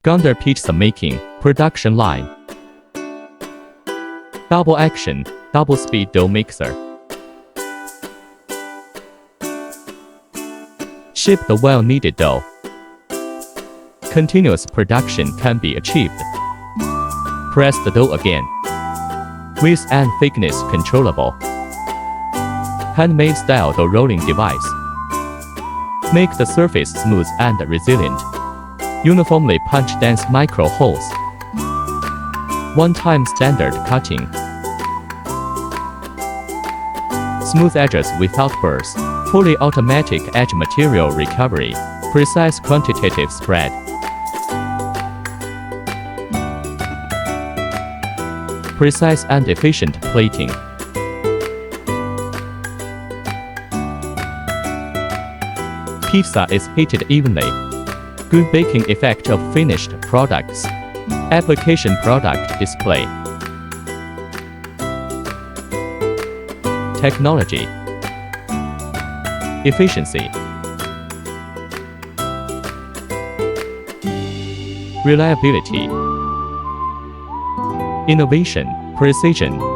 Gondor pizza making, production line. Double action, double speed dough mixer. Ship the well-kneaded dough. Continuous production can be achieved. Press the dough again. Width and thickness controllable. Handmade style dough rolling device. Make the surface smooth and resilient. Uniformly punch dense micro holes. One-time standard cutting. Smooth edges without burrs. Fully automatic edge material recovery. Precise quantitative spread. Precise and efficient plating. Pizza is heated evenly. Good baking effect of finished products. Application product display. Technology. Efficiency. Reliability. Innovation, precision.